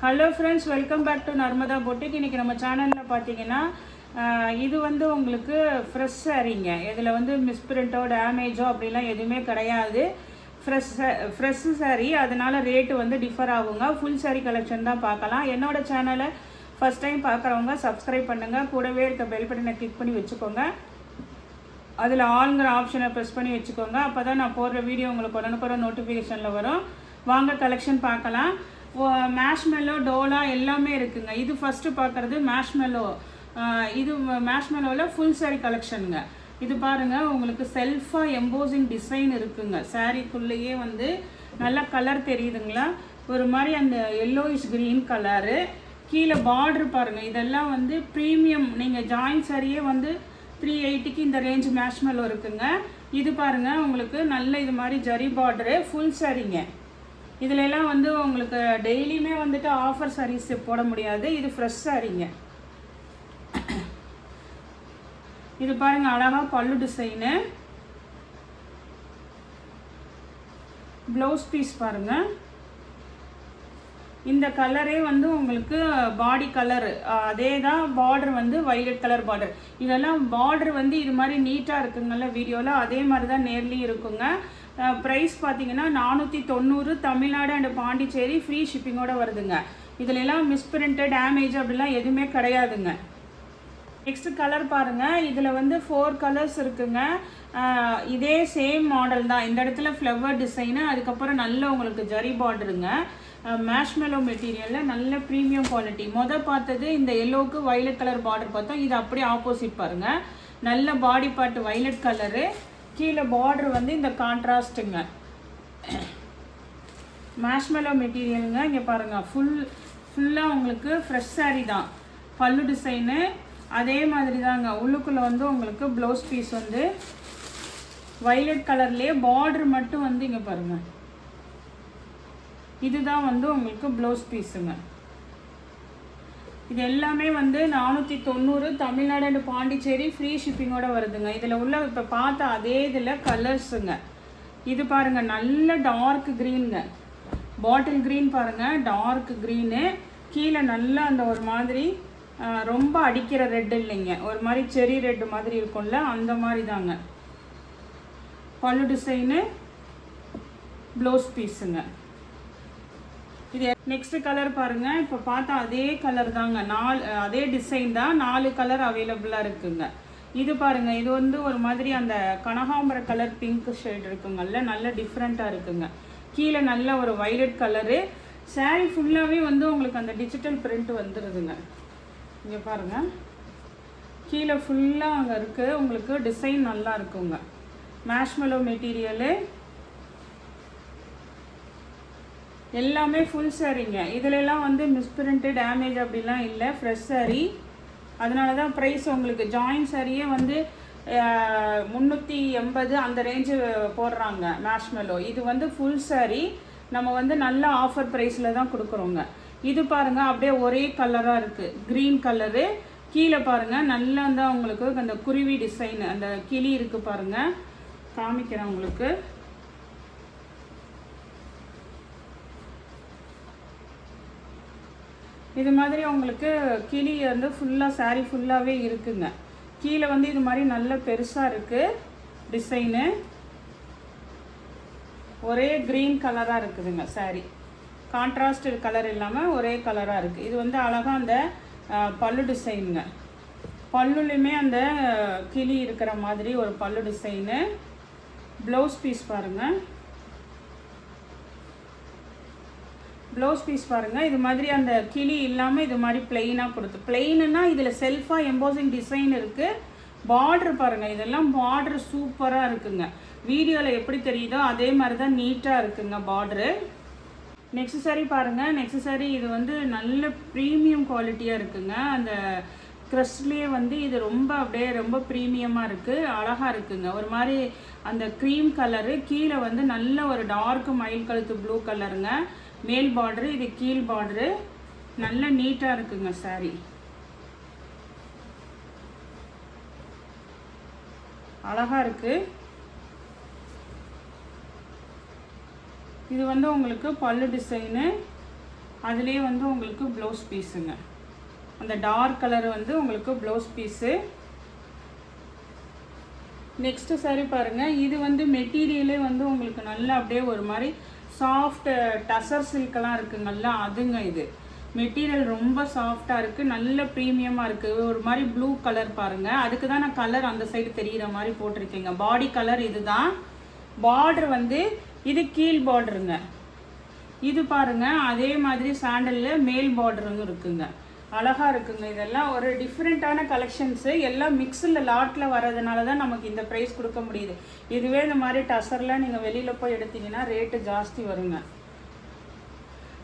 Hello friends, welcome back to Narmada boutique. இன்றைக்கி நம்ம சேனலில் பார்த்தீங்கன்னா இது வந்து உங்களுக்கு ஃப்ரெஷ் சாரீங்க. இதில் வந்து மிஸ்பிரிண்ட்டோ டேமேஜோ அப்படிலாம் எதுவுமே கிடையாது. ஃப்ரெஷ் சாரீ, அதனால் ரேட்டு வந்து டிஃபர் ஆகுங்க. ஃபுல் சாரீ கலெக்ஷன் தான் பார்க்கலாம். என்னோடய சேனலை ஃபஸ்ட் டைம் பார்க்குறவங்க சப்ஸ்கிரைப் பண்ணுங்கள். கூடவே இருக்க பெல் பட்டனை கிளிக் பண்ணி வச்சுக்கோங்க. அதில் ஆளுங்கிற ஆப்ஷனை ப்ரெஸ் பண்ணி வச்சுக்கோங்க. அப்போ தான் நான் போடுற வீடியோ உங்களுக்கு உடனுக்குடன் நோட்டிஃபிகேஷனில் வரும். வாங்க கலெக்ஷன் பார்க்கலாம். மேஷ்மெல்லோ, டோலா எல்லாமே இருக்குங்க. இது ஃபஸ்ட்டு பார்க்குறது மேஷ்மெல்லோ. இது மேஷ்மெல்லோவில் ஃபுல் சாரீ கலெக்ஷனுங்க. இது பாருங்கள், உங்களுக்கு செல்ஃபாக எம்போசிங் டிசைன் இருக்குங்க. சாரீக்குள்ளேயே வந்து நல்ல கலர் தெரியுதுங்களா, ஒரு மாதிரி அந்த எல்லோயிஷ் க்ரீன் கலரு. கீழே பார்ட்ரு பாருங்கள், இதெல்லாம் வந்து ப்ரீமியம். நீங்கள் ஜாயின் சாரியே வந்து 380க்கு இந்த ரேஞ்ச் மேஷ்மெல்லோ இருக்குங்க. இது பாருங்கள், உங்களுக்கு நல்ல இது மாதிரி ஜரி பார்டரு, ஃபுல் சாரீங்க. இதில் எல்லாம் வந்து உங்களுக்கு டெய்லியுமே வந்துட்டு ஆஃபர் சாரீஸ் போட முடியாது. இது ஃப்ரெஷ் சாரீங்க. இது பாருங்கள், அழகாக பல்லு டிசைனு. ப்ளவுஸ் பீஸ் பாருங்கள். இந்த கலரே வந்து உங்களுக்கு பாடி கலரு அதே தான். பார்டர் வந்து வைலட் கலர் பார்டர். இதெல்லாம் பார்டர் வந்து இது மாதிரி நீட்டாக இருக்குங்கல்ல வீடியோவில், அதே மாதிரி தான் நேர்லேயும் இருக்குங்க. ப்ரைஸ் பார்த்தீங்கன்னா 490. தமிழ்நாடு அண்ட் பாண்டிச்சேரி ஃப்ரீ ஷிப்பிங்கோடு வருதுங்க. இதில் எல்லாம் மிஸ்பிரிண்ட்டு டேமேஜ் அப்படிலாம் எதுவுமே கிடையாதுங்க. நெக்ஸ்ட் கலர் பாருங்கள். இதில் வந்து 4 கலர்ஸ் இருக்குங்க. இதே சேம் மாடல் தான். இந்த இடத்துல ஃப்ளவர் டிசைனு, அதுக்கப்புறம் நல்ல உங்களுக்கு ஜரி பார்டருங்க. மேஷ்மெலோ மெட்டீரியலில் நல்ல ப்ரீமியம் குவாலிட்டி. பார்த்தது இந்த எல்லோவுக்கு வைலட் கலர் பார்டர் பார்த்தோம். இது அப்படியே ஆப்போசிட் பாருங்கள். நல்ல பாடி பார்ட் வைலட் கலரு, கீழே பார்டர் வந்து இந்த கான்ட்ராஸ்ட்டுங்க. மேஷ்மெலோ மெட்டீரியலுங்க. இங்கே பாருங்கள், ஃபுல்லாக உங்களுக்கு ஃப்ரெஷ் சாரீ தான். பல்லு டிசைனு அதே மாதிரி தாங்க. உள்ளுக்குள்ளே வந்து உங்களுக்கு ப்ளவுஸ் பீஸ் வந்து வைலட் கலர்லேயே பார்டர் மட்டும் வந்து இங்கே பாருங்கள். இதுதான் வந்து உங்களுக்கு ப்ளவுஸ் பீஸுங்க. இது எல்லாமே வந்து 490. தமிழ்நாடு அண்ட் பாண்டிச்சேரி ஃப்ரீ ஷிப்பிங்கோட வருதுங்க. இதில் உள்ள இப்போ பார்த்த அதே இதில் கலர்ஸுங்க. இது பாருங்கள், நல்ல டார்க் க்ரீனுங்க. பாட்டில் க்ரீன் பாருங்கள், டார்க் க்ரீனு. கீழே நல்லா அந்த ஒரு மாதிரி ரொம்ப அடிக்கிற ரெட் இல்லைங்க, ஒரு மாதிரி செரி ரெட்டு மாதிரி இருக்கும்ல, அந்த மாதிரி தாங்க. பல்லு டிசைனு, ப்ளவுஸ் பீஸுங்க. இது நெக்ஸ்ட் கலர் பாருங்கள். இப்போ பார்த்தா அதே கலர் தாங்க. அதே டிசைன் தான். 4 கலர் அவைலபிளாக இருக்குங்க. இது பாருங்கள், இது வந்து ஒரு மாதிரி அந்த கனகாம்பர கலர் பிங்க் ஷேட் இருக்குங்கல்ல, நல்ல டிஃப்ரெண்ட்டாக இருக்குங்க. கீழே நல்ல ஒரு வைலட் கலரு. சாரீ ஃபுல்லாகவே வந்து உங்களுக்கு அந்த டிஜிட்டல் பிரிண்ட் வந்துடுதுங்க. இங்கே பாருங்கள், கீழே ஃபுல்லாக அங்கே இருக்குது. உங்களுக்கு டிசைன் நல்லா இருக்குங்க. மேஷ்மெலோ மெட்டீரியலு எல்லாமே ஃபுல் சாரீங்க. இதிலெல்லாம் வந்து மிஸ்பிரிண்ட்டு டேமேஜ் அப்படிலாம் இல்லை. ஃப்ரெஷ் சாரீ, அதனால தான் ப்ரைஸ் உங்களுக்கு ஜாயின் சாரியே வந்து 380 அந்த ரேஞ்சு போடுறாங்க மேஷ்மெலோ. இது வந்து ஃபுல் சாரீ நம்ம வந்து நல்ல ஆஃபர் ப்ரைஸில் தான் கொடுக்குறோங்க. இது பாருங்கள், அப்படியே ஒரே கலராக இருக்குது, க்ரீன் கலரு. கீழே பாருங்கள், நல்லா தான் உங்களுக்கு அந்த குருவி டிசைன், அந்த கிளி இருக்குது பாருங்கள். காமிக்கிறேன் உங்களுக்கு. இது மாதிரி உங்களுக்கு கிளி வந்து ஃபுல்லாக சாரீ ஃபுல்லாகவே இருக்குங்க. கீழே வந்து இது மாதிரி நல்ல பெருசாக இருக்குது டிசைனு. ஒரே க்ரீன் கலராக இருக்குதுங்க சாரீ. கான்ட்ராஸ்ட் கலர் இல்லாமல் ஒரே கலராக இருக்குது. இது வந்து அழகாக அந்த பல்லு டிசைனுங்க. பல்லுலையுமே அந்த கிளி இருக்கிற மாதிரி ஒரு பல்லு டிசைனு. ப்ளவுஸ் பீஸ் பாருங்கள். ப்ளவுஸ் பீஸ் பாருங்கள், இது மாதிரி அந்த கிளி இல்லாமல் இது மாதிரி பிளெயினாக கொடுத்து. பிளெயினுன்னா இதில் செல்ஃபாக எம்போசிங் டிசைன் இருக்குது. பார்ட்ரு பாருங்கள், இதெல்லாம் பார்ட்ரு சூப்பராக இருக்குங்க. வீடியோவில் எப்படி தெரியுதோ அதே மாதிரி தான் நீட்டாக இருக்குங்க பார்ட்ரு. நெக்ஸ்ட் சாரீ பாருங்கள். நெக்ஸ்ட் சாரீ இது வந்து நல்ல ப்ரீமியம் குவாலிட்டியாக இருக்குங்க. அந்த க்ரஷ்லேயே வந்து இது ரொம்ப அப்படியே ரொம்ப ப்ரீமியமாக இருக்குது, அழகாக இருக்குங்க. ஒரு மாதிரி அந்த க்ரீம் கலரு, கீழே வந்து நல்ல ஒரு டார்க் மயில் கழுத்து ப்ளூ கலருங்க. மேல் பார்டரு, இது கீழ் பார்டரு. நல்ல நீட்டாக இருக்குங்க சாரீ, அழகாக இருக்குது. இது வந்து உங்களுக்கு பல்லு டிசைனு. அதுலேயே வந்து உங்களுக்கு ப்ளவுஸ் பீஸுங்க. அந்த டார்க் கலர் வந்து உங்களுக்கு ப்ளவுஸ் பீஸு. நெக்ஸ்ட்டு சாரி பாருங்கள். இது வந்து மெட்டீரியலே வந்து உங்களுக்கு நல்லா அப்படியே ஒரு மாதிரி சாஃப்ட் டசர் சில்கெல்லாம் இருக்குங்கல்ல, அதுங்க. இது மெட்டீரியல் ரொம்ப சாஃப்டாக இருக்குது, நல்ல ப்ரீமியமாக இருக்குது. ஒரு மாதிரி ப்ளூ கலர் பாருங்கள். அதுக்கு தான் நான் கலர் அந்த சைடு தெரிகிற மாதிரி போட்டிருக்கேங்க. பாடி கலர் இது தான். பார்டர் வந்து இது கீழ் பார்டருங்க. இது பாருங்கள் அதே மாதிரி சாண்டலில் மேல் பார்டருங்க இருக்குங்க. அழகாக இருக்குங்க. இதெல்லாம் ஒரு டிஃப்ரெண்ட்டான கலெக்ஷன்ஸு. எல்லாம் மிக்ஸில் லாட்டில் வர்றதுனால தான் நமக்கு இந்த ப்ரைஸ் கொடுக்க முடியுது. இதுவே இந்த மாதிரி டசர்லாம் நீங்கள் வெளியில் போய் எடுத்திங்கன்னா ரேட்டு ஜாஸ்தி வருங்க.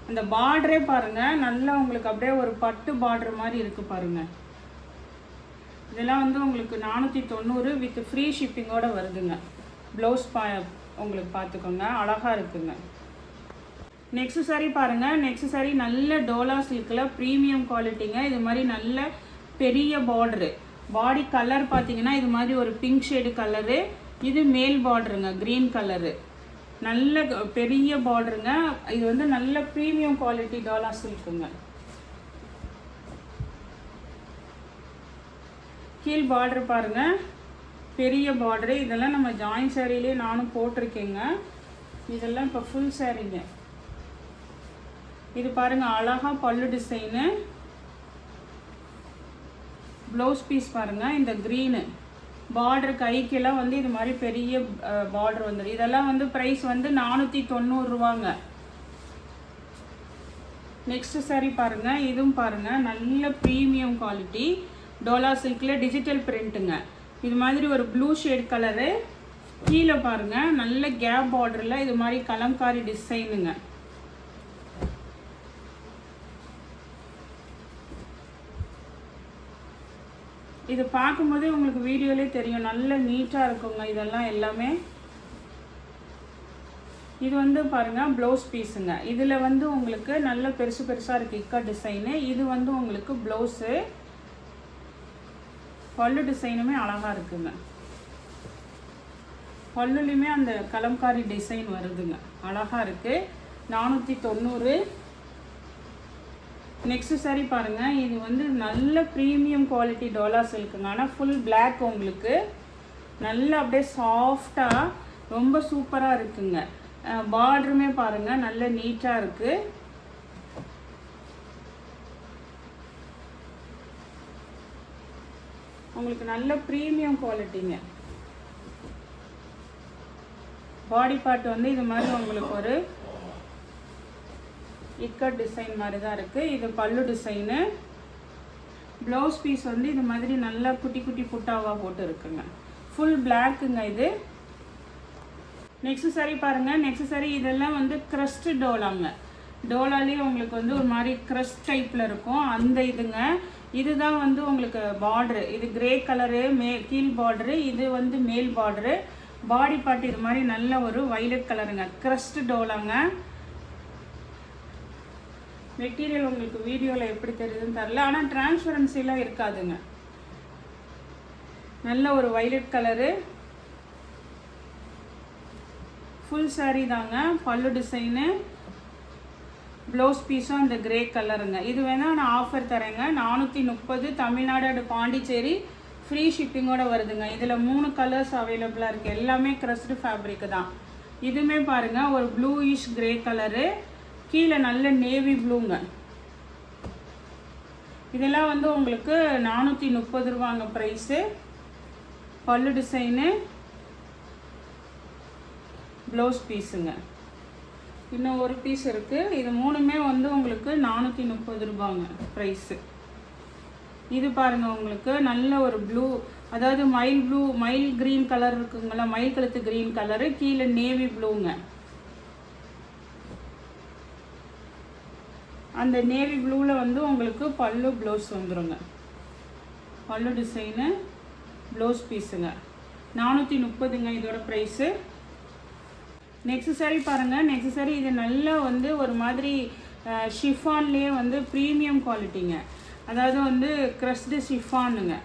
அந்த பார்டரே பாருங்கள், நல்லா உங்களுக்கு அப்படியே ஒரு பட்டு பார்டர் மாதிரி இருக்குது பாருங்கள். இதெல்லாம் வந்து உங்களுக்கு 490 வித் ஃப்ரீ ஷிப்பிங்கோடு வருதுங்க. ப்ளவுஸ் உங்களுக்கு பார்த்துக்கோங்க, அழகாக இருக்குங்க. நெக்ஸ்ட் சாரி பாருங்கள். நெக்ஸ்ட் சாரி நல்ல டோலா சில்கில் ப்ரீமியம் குவாலிட்டிங்க. இது மாதிரி நல்ல பெரிய பார்டரு. பாடி கலர் பார்த்தீங்கன்னா இது மாதிரி ஒரு பிங்க் ஷேடு கலரு. இது மேல் பார்டருங்க, க்ரீன் கலரு. நல்ல பெரிய பார்டருங்க. இது வந்து நல்ல ப்ரீமியம் குவாலிட்டி டோலா சில்க்குங்க. கீழ் பார்டர் பாருங்கள், பெரிய பார்டரு. இதெல்லாம் நம்ம ஜாயின் சாரிலேயே நானும் போட்டிருக்கேங்க. இதெல்லாம் இப்போ ஃபுல் சாரிங்க. இது பாருங்கள் அழகாக பல்லு டிசைனு. ப்ளவுஸ் பீஸ் பாருங்கள், இந்த க்ரீனு பார்டர் கைக்கெல்லாம் வந்து இது மாதிரி பெரிய பார்டர் வந்துடும். இதெல்லாம் வந்து ப்ரைஸ் வந்து 490 ரூபாங்க. நெக்ஸ்ட் சாரி பாருங்கள். இதுவும் பாருங்கள் நல்ல ப்ரீமியம் குவாலிட்டி டோலா சில்கில் டிஜிட்டல் பிரிண்ட்டுங்க. இது மாதிரி ஒரு ப்ளூ ஷேட் கலரு. கீழே பாருங்கள் நல்ல கேப் பார்டரில் இது மாதிரி கலம்காரி டிசைனுங்க. இது பார்க்கும்போதே உங்களுக்கு வீடியோலே தெரியும், நல்ல நீட்டாக இருக்குங்க இதெல்லாம் எல்லாமே. இது வந்து பாருங்கள் ப்ளவுஸ் பீஸுங்க. இதில் வந்து உங்களுக்கு நல்ல பெருசு பெருசாக இருக்குது இக்கா டிசைனு. இது வந்து உங்களுக்கு ப்ளவுஸு. பல்லு டிசைனுமே அழகாக இருக்குங்க. பல்லுலையுமே அந்த கலம்காரி டிசைன் வருதுங்க, அழகாக இருக்குது. 490. நெக்ஸ்ட் சாரி பாருங்கள். இது வந்து நல்ல ப்ரீமியம் குவாலிட்டி டோலா சில்க்குங்க. ஆனால் ஃபுல் பிளாக் உங்களுக்கு நல்லா அப்படியே சாஃப்டாக ரொம்ப சூப்பராக இருக்குங்க. பார்டருமே பாருங்கள் நல்ல நீட்டாக இருக்குது. உங்களுக்கு நல்ல ப்ரீமியம் குவாலிட்டிங்க. பாடி பார்ட் வந்து இது மாதிரி உங்களுக்கு ஒரு இக்கட் டிசைன் மாதிரி தான் இருக்குது. இது பல்லு டிசைனு. ப்ளவுஸ் பீஸ் வந்து இது மாதிரி நல்லா குட்டி குட்டி புட்டாவாக போட்டு இருக்குங்க. ஃபுல் பிளாக்குங்க இது. நெக்ஸ்ட் சாரி பாருங்கள். நெக்ஸ்ட் சாரி இதெல்லாம் வந்து க்ரஸ்ட் டோலாங்க. டோலாலே உங்களுக்கு வந்து ஒரு மாதிரி க்ரஸ்ட் டைப்பில் இருக்கும் அந்த இதுங்க. இதுதான் வந்து உங்களுக்கு பார்டரு. இது கிரே கலரு கீழ் பார்டரு. இது வந்து மேல் பார்டரு. பாடி பார்ட் இது மாதிரி நல்ல ஒரு வைலட் கலருங்க. க்ரஸ்ட் டோலாங்க. மெட்டீரியல் உங்களுக்கு வீடியோவில் எப்படி தெரியுதுன்னு தெரில, ஆனால் டிரான்ஸ்பரன்சிலாம் இருக்காதுங்க. நல்ல ஒரு வைலட் கலரு. ஃபுல் சாரீ தாங்க. பல்லு டிசைனு. ப்ளவுஸ் பீஸும் அந்த கிரே கலருங்க. இது வேணால் நான் ஆஃபர் தரேங்க. 430 தமிழ்நாடு அண்ட் பாண்டிச்சேரி ஃப்ரீ ஷிப்பிங்கோடு வருதுங்க. இதில் 3 கலர்ஸ் அவைலபிளாக இருக்குது. எல்லாமே க்ரஸ்டு ஃபேப்ரிக் தான். இதுவுமே பாருங்கள் ஒரு ப்ளூயிஷ் கிரே கலரு. கீழே நல்ல நேவி ப்ளூங்க. இதெல்லாம் வந்து உங்களுக்கு 430 ரூபாங்க ப்ரைஸு. பல்லு டிசைனு, ப்ளவுஸ் பீஸுங்க. இன்னும் ஒரு பீஸ் இருக்குது. இது மூணுமே வந்து உங்களுக்கு 430 ரூபாங்க ப்ரைஸு. இது பாருங்கள் உங்களுக்கு நல்ல ஒரு ப்ளூ, அதாவது மயில் க்ரீன் கலர் இருக்குங்களா, மயில் கழுத்து க்ரீன் கலரு. கீழே நேவி ப்ளூங்க. அந்த நேவி ப்ளூவில் வந்து உங்களுக்கு பல்லு ப்ளவுஸ் வந்துடுங்க. பல்லு டிசைனு, ப்ளவுஸ் பீஸுங்க. 430ங்க இதோட ப்ரைஸு. நெக்ஸ்ட் சாரி பாருங்கள். நெக்ஸ்ட் சாரி இது நல்லா வந்து ஒரு மாதிரி ஷிஃபான்லேயே வந்து ப்ரீமியம் குவாலிட்டிங்க. அதாவது வந்து க்ரஸ்டு ஷிஃபானுங்க.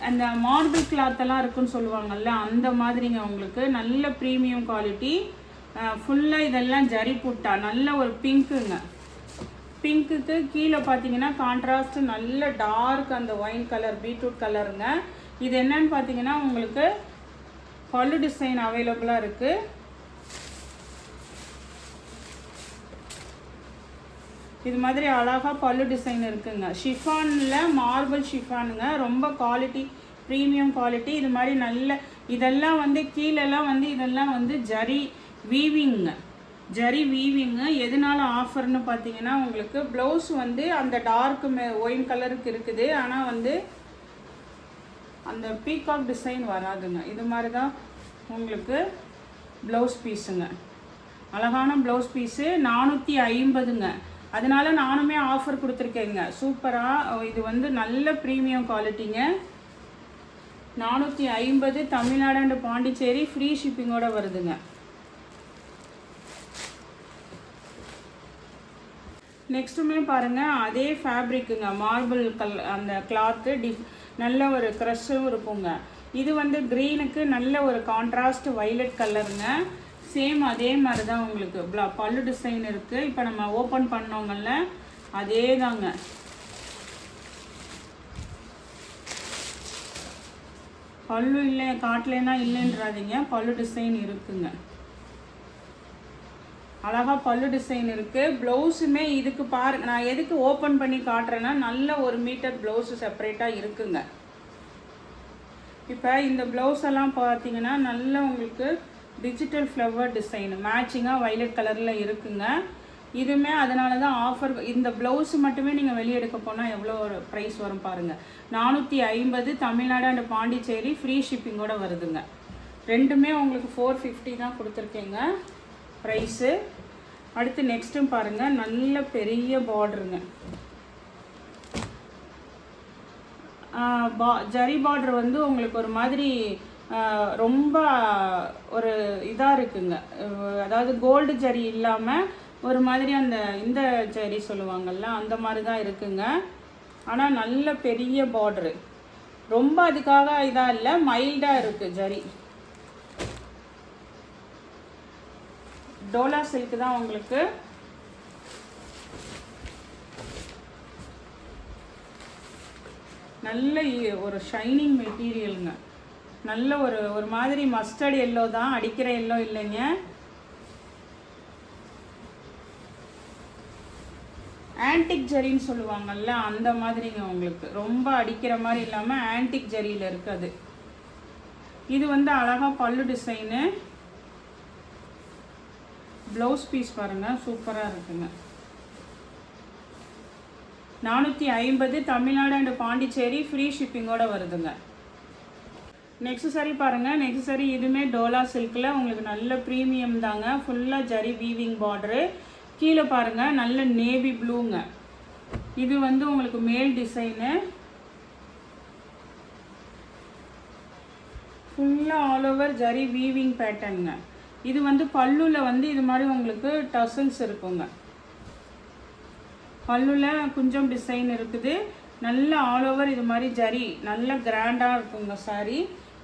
அந்த மார்பிள் கிளாத்தெல்லாம் இருக்குன்னு சொல்லுவாங்கள்ல, அந்த மாதிரிங்க. உங்களுக்கு நல்ல ப்ரீமியம் குவாலிட்டி. ஃபுல்லாக இதெல்லாம் ஜரி புட்டா, நல்ல ஒரு பிங்க்குங்க. பிங்க்குக்கு கீழே பார்த்தீங்கன்னா கான்ட்ராஸ்ட் நல்ல டார்க் அந்த ஒயின் கலர் பீட்ரூட் கலருங்க. இது என்னன்னு பார்த்தீங்கன்னா உங்களுக்கு பல்லு டிசைன் அவைலபிளாக இருக்குது. இது மாதிரி அழகாக பல்லு டிசைன் இருக்குங்க. ஷிஃபானில் மார்பிள் ஷிஃபானுங்க, ரொம்ப குவாலிட்டி, ப்ரீமியம் குவாலிட்டி. இது மாதிரி நல்ல இதெல்லாம் வந்து கீழெல்லாம் வந்து இதெல்லாம் வந்து ஜரி வீவிங்க, ஜரி வீவிங்கு. எதனால ஆஃபர்னு பார்த்தீங்கன்னா உங்களுக்கு ப்ளவுஸ் வந்து அந்த டார்க் ஒயின் கலருக்கு இருக்குது, ஆனால் வந்து அந்த பீகாக் டிசைன் வராதுங்க. இது மாதிரி தான் உங்களுக்கு ப்ளவுஸ் பீஸுங்க. அழகான ப்ளவுஸ் பீஸு 450ங்க. அதனால நானுமே ஆஃபர் கொடுத்துருக்கேங்க. சூப்பராக இது வந்து நல்ல ப்ரீமியம் குவாலிட்டிங்க. 450 தமிழ்நாடு அண்ட் பாண்டிச்சேரி ஃப்ரீ ஷிப்பிங்கோடு வருதுங்க. நெக்ஸ்ட்டுமே பாருங்கள் அதே ஃபேப்ரிக்குங்க, மார்பிள் அந்த கிளாத்து நல்ல ஒரு க்ரஷ்ஷும் இருக்குங்க. இது வந்து க்ரீனுக்கு நல்ல ஒரு கான்ட்ராஸ்ட் வைலட் கலருங்க. சேம் அதே மாதிரி தான் உங்களுக்கு பல்லு டிசைன் இருக்குது. இப்போ நம்ம ஓப்பன் பண்ணோங்கல்ல அதே தாங்க. பல்லு இல்லை காட்டலைன்னா இல்லைன்றாதீங்க, பல்லு டிசைன் இருக்குங்க. அழகாக பல்லு டிசைன் இருக்குது. ப்ளவுஸுமே இதுக்கு பாருங்க, நான் எதுக்கு ஓப்பன் பண்ணி காட்டுறேன்னா நல்ல 1 மீட்டர் ப்ளவுஸு செப்பரேட்டாக இருக்குங்க. இப்போ இந்த ப்ளவுஸ் எல்லாம் பார்த்தீங்கன்னா நல்ல உங்களுக்கு டிஜிட்டல் ஃப்ளவர் டிசைன் மேட்சிங்காக வைலட் கலரில் இருக்குங்க. இதுவுமே அதனால தான் ஆஃபர். இந்த ப்ளவுஸ் மட்டுமே நீங்கள் வெளியே எடுக்க போனால் எவ்வளோ ஒரு ப்ரைஸ் வரும் பாருங்கள். 450 தமிழ்நாடு அண்ட் பாண்டிச்சேரி ஃப்ரீ ஷிப்பிங்கோடு வருதுங்க. ரெண்டுமே உங்களுக்கு 450 தான் கொடுத்துருக்கேங்க ப்ரைஸு. அடுத்து நெக்ஸ்ட்டும் பாருங்கள் நல்ல பெரிய பார்டருங்க. ஜரி பார்டர் வந்து உங்களுக்கு ஒரு மாதிரி ரொம்ப ஒரு இதாக இருக்குங்க. அதாவது கோல்டு ஜரி இல்லாமல் ஒரு மாதிரி அந்த இந்த ஜரி சொல்லுவாங்கள்ல அந்த மாதிரி தான் இருக்குங்க. ஆனால் நல்ல பெரிய பார்டரு, ரொம்ப அதுக்காக இதாக இல்லை, மைல்டாக இருக்குது ஜரி. டோலா சில்க் தான் உங்களுக்கு. நல்ல ஒரு ஷைனிங் மெட்டீரியலுங்க. நல்ல ஒரு மாதிரி மஸ்டர்ட் எல்லோ தான், அடிக்கிற எல்லோ இல்லைங்க. ஆன்டிக் ஜரின்னு சொல்லுவாங்கல்ல அந்த மாதிரிங்க. உங்களுக்கு ரொம்ப அடிக்கிற மாதிரி இல்லாமல் ஆன்டிக் ஜரியில் இருக்குது. இது வந்து அழகாக பல்லு டிசைனு. ப்ளவுஸ் பீஸ் பாருங்கள் சூப்பராக இருக்குங்க. 450 தமிழ்நாடு அண்ட் பாண்டிச்சேரி ஃப்ரீ ஷிப்பிங்கோடு வருதுங்க. நெக்ஸ்ட் சாரி பாருங்கள். நெக்ஸ்ட் சாரி இதுவுமே டோலா சில்கில் உங்களுக்கு நல்ல ப்ரீமியம் தாங்க. ஃபுல்லாக ஜரி வீவிங் பார்டரு. கீழே பாருங்கள் நல்ல நேவி ப்ளூங்க. இது வந்து உங்களுக்கு மேல் டிசைனு. ஃபுல்லாக ஆல் ஓவர் ஜரி வீவிங் பேட்டர்னுங்க. இது வந்து பல்லுவில் வந்து இது மாதிரி உங்களுக்கு டசல்ஸ் இருக்குங்க. பல்லுவில் கொஞ்சம் டிசைன் இருக்குது. நல்ல ஆல் ஓவர் இது மாதிரி ஜரி நல்ல கிராண்டாக இருக்குங்க சாரி.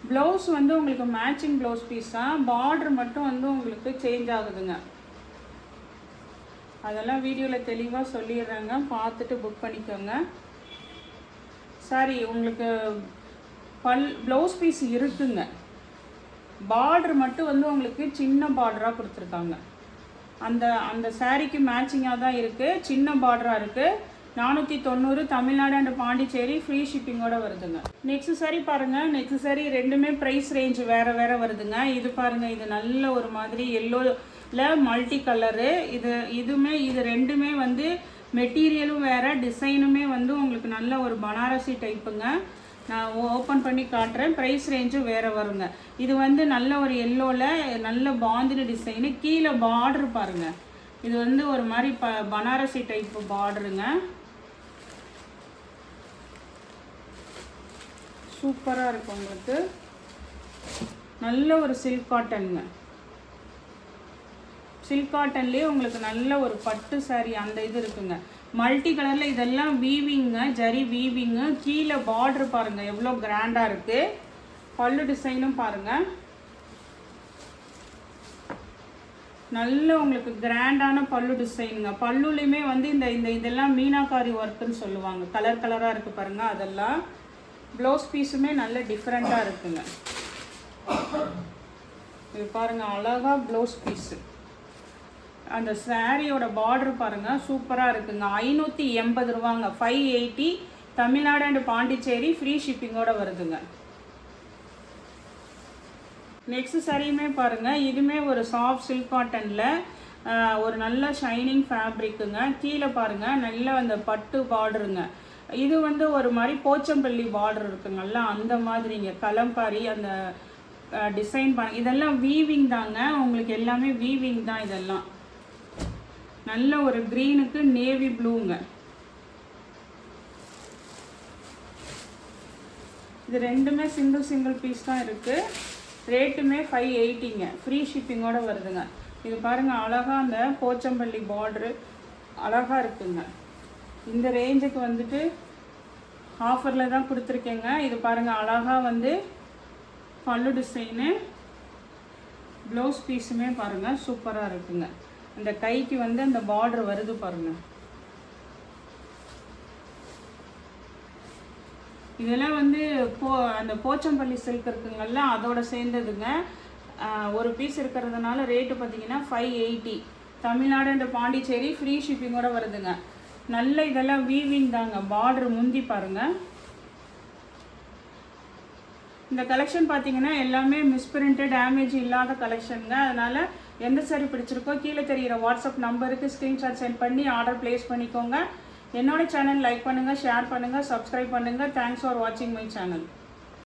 ப்ளவுஸ் வந்து உங்களுக்கு மேட்சிங் ப்ளவுஸ் பீஸ் தான். பார்டர் மட்டும் வந்து உங்களுக்கு சேஞ்ச் ஆகுதுங்க. அதெல்லாம் வீடியோவில் தெளிவாக சொல்லிடுறாங்க, பார்த்துட்டு புக் பண்ணிக்கோங்க. சாரி உங்களுக்கு ப்ளவுஸ் பீஸ் இருக்குங்க. பார்டர் மட்டும் வந்து உங்களுக்கு சின்ன பார்டராக கொடுத்துருக்காங்க. அந்த சாரீக்கு மேட்சிங்காக தான் இருக்குது, சின்ன பார்டராக இருக்குது. 490 தமிழ்நாடு அண்ட் பாண்டிச்சேரி ஃப்ரீ ஷிப்பிங்கோடு வருதுங்க. நெக்ஸ்ட் சாரி பாருங்கள். நெக்ஸ்ட் சாரி ரெண்டுமே ப்ரைஸ் ரேஞ்ச் வேறு வேறு வருதுங்க. இது பாருங்கள், இது நல்ல ஒரு மாதிரி எல்லோவில் மல்டி கலரு. இது ரெண்டுமே வந்து மெட்டீரியலும் வேறு, டிசைனுமே வந்து உங்களுக்கு நல்ல ஒரு பனாரசி டைப்புங்க. நான் ஓப்பன் பண்ணி காட்டுறேன். ப்ரைஸ் ரேஞ்சும் வேறு வருங்க. இது வந்து நல்ல ஒரு எல்லோவில் நல்ல பாந்தினி டிசைனு. கீழே பார்டரு பாருங்கள், இது வந்து ஒரு மாதிரி பனாரசி டைப்பு பார்டருங்க. சூப்பராக இருக்கும் உங்களுக்கு. நல்ல ஒரு சில்க் காட்டனுங்க. சில்க் காட்டன்லேயே உங்களுக்கு நல்ல ஒரு பட்டு சாரி அந்த இது இருக்குங்க. மல்டி கலரில் இதெல்லாம் வீவிங்க, ஜரி வீவிங்கு. கீழே பார்டர் பாருங்கள் எவ்வளோ கிராண்டாக இருக்குது. பல்லு டிசைனும் பாருங்கள். நல்ல உங்களுக்கு கிராண்டான பல்லு டிசைனுங்க. பல்லுலையுமே வந்து இந்த இந்த இதெல்லாம் மீனாக்காரி ஒர்க்குன்னு சொல்லுவாங்க. கலர் கலராக இருக்குது பாருங்கள் அதெல்லாம். ப்ளவுஸ் பீஸுமே நல்ல டிஃப்ரெண்ட்டாக இருக்குங்க. இது பாருங்கள் அழகாக ப்ளவுஸ் பீஸு. அந்த சாரியோட பார்டர் பாருங்கள் சூப்பராக இருக்குங்க. 580 ரூபாங்க. 580 தமிழ்நாடு அண்ட் பாண்டிச்சேரி ஃப்ரீ ஷிப்பிங்கோடு வருதுங்க. நெக்ஸ்ட் சாரியுமே பாருங்கள். இதுவுமே ஒரு சாஃப்ட் சில்க் காட்டனில் ஒரு நல்ல ஷைனிங் ஃபேப்ரிக்குங்க. கீழே பாருங்கள் நல்ல அந்த பட்டு பார்டருங்க. இது வந்து ஒரு மாதிரி போச்சம்பள்ளி பார்டர் இருக்குங்கல்ல அந்த மாதிரிங்க. கலம்காரி அந்த டிசைன் இதெல்லாம் வீவிங் தாங்க. உங்களுக்கு எல்லாமே வீவிங் தான். இதெல்லாம் நல்ல ஒரு க்ரீனுக்கு நேவி ப்ளூங்க. இது ரெண்டுமே சிங்கிள் பீஸ் தான் இருக்குது. ரேட்டுமே 580ங்க. ஃப்ரீ ஷிப்பிங்கோடு வருதுங்க. இது பாருங்கள் அழகாக அந்த போச்சம்பள்ளி பார்ட்ரு அழகாக இருக்குங்க. இந்த ரேஞ்சுக்கு வந்துட்டு ஆஃபரில் தான் கொடுத்துருக்கேங்க. இது பாருங்கள் அழகாக வந்து பல்லு டிசைனு. ப்ளவுஸ் பீஸுமே பாருங்கள் சூப்பராக இருக்குங்க. அந்த கைக்கு வந்து அந்த பார்டர் வருது பாருங்கள். இதெல்லாம் வந்து அந்த போச்சம்பள்ளி சில்க் இருக்குங்கள்ல அதோட சேர்ந்ததுங்க. ஒரு பீஸ் இருக்கிறதுனால ரேட்டு பார்த்தீங்கன்னா 580. தமிழ்நாடு அண்ட் பாண்டிச்சேரி ஃப்ரீ ஷிப்பிங்கோட வருதுங்க. நல்ல இதெல்லாம் வீவிங் தாங்க. பார்டர் முந்தி பாருங்கள். இந்த கலெக்ஷன் பார்த்தீங்கன்னா எல்லாமே மிஸ்பிரிண்ட்டு டேமேஜ் இல்லாத கலெக்ஷனுங்க. அதனால் எந்த சாரி பிடிச்சிருக்கோ கீழே தெரிகிற வாட்ஸ்அப் நம்பருக்கு ஸ்க்ரீன்ஷாட் சென்ட் பண்ணி ஆர்டர் ப்ளேஸ் பண்ணிக்கோங்க. என்னோட சேனல் லைக் பண்ணுங்கள், ஷேர் பண்ணுங்கள், சப்ஸ்கிரைப் பண்ணுங்கள். தேங்க்ஸ் ஃபார் வாட்சிங் மை சேனல்.